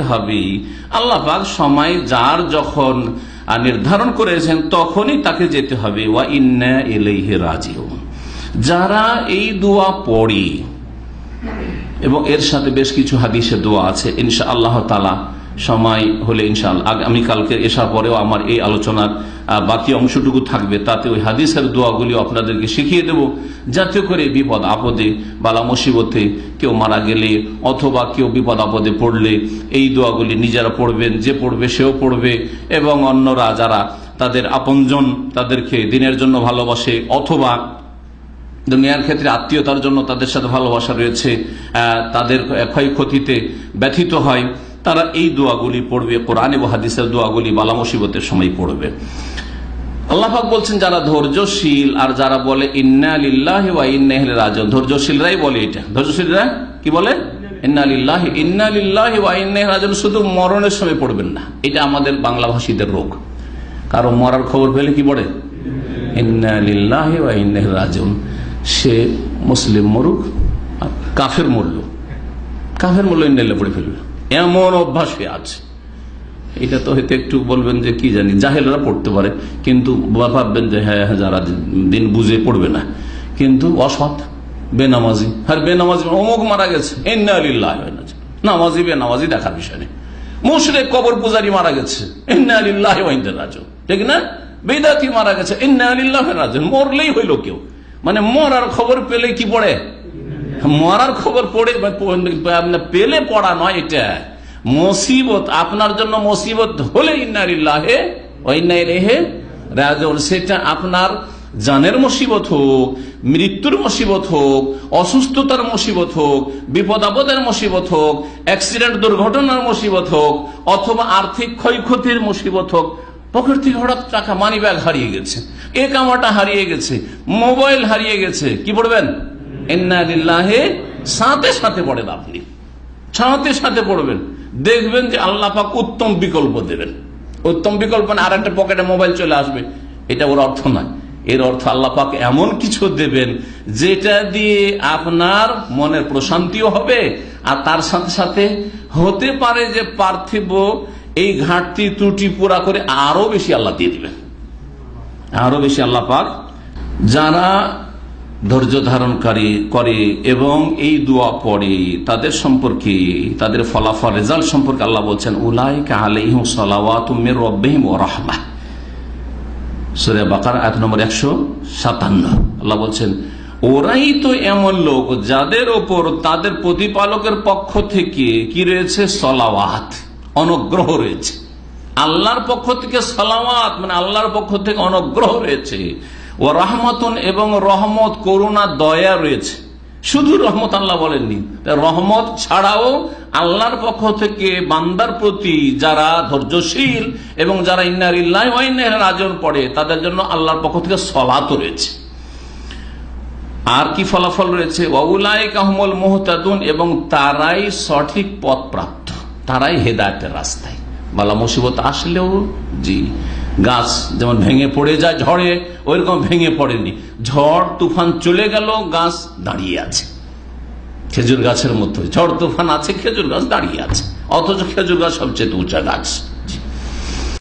হবে। আল্লাহ পাক সময় যার যখন নির্ধারণ করেছেন তখনই তাকে যেতে হবে। ওয়া ইন্না ইলাইহি রাজিউন। যারা এই দোয়া পড়ে, এবং এর সাথে বেশ কিছু হাদিসে দোয়া আছে, ইনশাআল্লাহ তাআলা সময় হলে ইনশাআল্লাহ আগামীকালকে এসার পরেও আমার এই আলোচনার বাকি অংশটুকু থাকবে, তাতে ওই হাদিসের দোয়াগুলি আপনাদেরকে শিখিয়ে দেব, যাতে করে বিপদ আপদে বালা মুসিবতে কেউ মারা গেলে অথবা কেউ বিপদ আপদে পড়লে এই দোয়াগুলি নিজেরা পড়বেন, যে পড়বে সেও পড়বে, এবং অন্যরা যারা তাদের আপনজন তাদেরকে দিনের জন্য ভালোবাসে অথবা দুনিয়ার ক্ষেত্রে আত্মীয়তার জন্য তাদের সাথে ভালোবাসা রয়েছে, তাদের ক্ষয়ক্ষতিতে ব্যথিত হয়, তারা এই দোয়াগুলি পড়বে, কোরআন এবং হাদিসের দোয়াগুলি বালা মুসিবতের সময় পড়বে। আল্লাহ পাক বলছেন যারা ধৈর্যশীল আর যারা বলে ইন্না লিল্লাহি ওয়া ইন্না ইলাইহি রাজিউন, ধৈর্যশীলরাই বলে এটা। ধৈর্যশীলরা কি বলে? ইন্না লিল্লাহি ওয়া ইন্না ইলাইহি রাজিউন। শুধু মরণের সময় পড়বেন না, এটা আমাদের বাংলা ভাষীদের রোগ। কারো মরার খবর পেলে কি পড়ে? ইন্না লিল্লাহি ওয়া ইন্না ইলাইহি রাজিউন। সে মুসলিম মরুক, কাফের মরল ইন্না লিল্লাহি পড়ে ফেলবে, এমন অভ্যাস হয়ে আছে। এটা তো হয়তো একটু বলবেন যে কি জানি, জাহেলরা পড়তে পারে, কিন্তু ভাববেন যে হ্যাঁ যারা দিন বুঝে পড়বে না, কিন্তু অসৎ বেনামাজি, আর বেনামাজি অমুক মারা গেছে ইন্না লিল্লাহি ওয়া ইন্না ইলাইহি রাজিউন। নামাজি বেনামাজি দেখার বিষয় নেই। মুশরিক কবর পূজারী মারা গেছে ইন্না লিল্লাহি ওয়া ইন্না ইলাইহি রাজিউন, ঠিক না? বিদআতি মারা গেছে ইন্না লিল্লাহি ওয়া ইন্না ইলাইহি রাজিউন। মরলেই হইল কেউ, মানে মরার খবর পেলে কি পড়ে? মরার খবর পড়ে পেলে পড়া নয়, এটা মুসিবত। আপনার জন্য মুসিবত হলে ইন্না লিল্লাহি ওয়া ইন্না ইলাইহি রাজিউন, সেটা আপনার জানের মুসিবত হোক, মৃত্যুর মুসিবত হোক, অসুস্থতার মুসিবত হোক, বিপদ আপদের মুসিবত হোক, অ্যাক্সিডেন্ট দুর্ঘটনার মুসিবত হোক, অথবা আর্থিক ক্ষয়ক্ষতির মুসিবত হোক, পকেট থেকে হঠাৎ টাকা, মানি ব্যাগ হারিয়ে গেছে, একামাটা হারিয়ে গেছে, মোবাইল হারিয়ে গেছে, কি পড়বেন? ইন্না লিল্লাহি, সাথে সাথে পড়েন, আপনি সাথে সাথে পড়বেন, দেখবেন যে আল্লাহ পাক উত্তম বিকল্প দেবেন। উত্তম বিকল্প না আর একটা পকেটে মোবাইল চলে আসবে, এটা ওর অর্থ নয়। এর অর্থ আল্লাহ পাক এমন কিছু দেবেন যেটা দিয়ে আপনার মনের প্রশান্তিও হবে, আর তার সাথে সাথে হতে পারে যে পার্থিব এই ঘাটতি ত্রুটি পুরা করে আরো বেশি আল্লাহ দিয়ে দিবেন, আরো বেশি আল্লাহ পাক। যারা ধৈর্য ধারণকারী করে এবং এই দোয়া পড়ে তাদের সম্পর্কে, তাদের ফলাফল রেজাল্ট সম্পর্কে আল্লাহ বলছেন উলাইকা আলাইহিম সালাওয়াতুম মির রাব্বিহিম ওয়া রাহমাহ। সূরা বাকারা আয়াত নম্বর 157। আল্লাহ বলছেন ওরাই তো এমন লোক যাদের ওপর তাদের প্রতিপালকের পক্ষ থেকে কি রয়েছে? সালাওয়াত, অনুগ্রহ রয়েছে। আল্লাহর পক্ষ থেকে সালাওয়াত মানে আল্লাহর পক্ষ থেকে অনুগ্রহ রয়েছে। ও রহমতুন, এবং রহমত, করুণা, দয়া রয়েছে। শুধু রহমত আল্লাহ বলেননি, রহমত ছাড়াও আল্লাহর পক্ষ থেকে বান্দার প্রতি যারা ধৈর্যশীল এবং যারা ইন্না লিল্লাহি ওয়া ইন্না ইলাইহি রাজিউন পড়ে তাদের জন্য আল্লাহর পক্ষ থেকে সলাতও রয়েছে। আর কি ফলাফল রয়েছে? ওয়া উলাইকা হুমুল মুহতাদুন, এবং তারাই সঠিক পথ প্রাপ্ত, তারাই হেদায়েতের রাস্তায়। বালা মুসিবত আসলেও জি, গাছ যেমন ভেঙে পড়ে যায় ঝড়ে, ওইরকম ভেঙে পড়েনি, ঝড় তুফান চলে গেল, গাছ দাঁড়িয়ে আছে। খেজুর গাছের মতো ঝড় তুফান আছে, খেজুর গাছ দাঁড়িয়ে আছে, অথচ খেজুর গাছ সবচেয়ে উঁচা গাছ।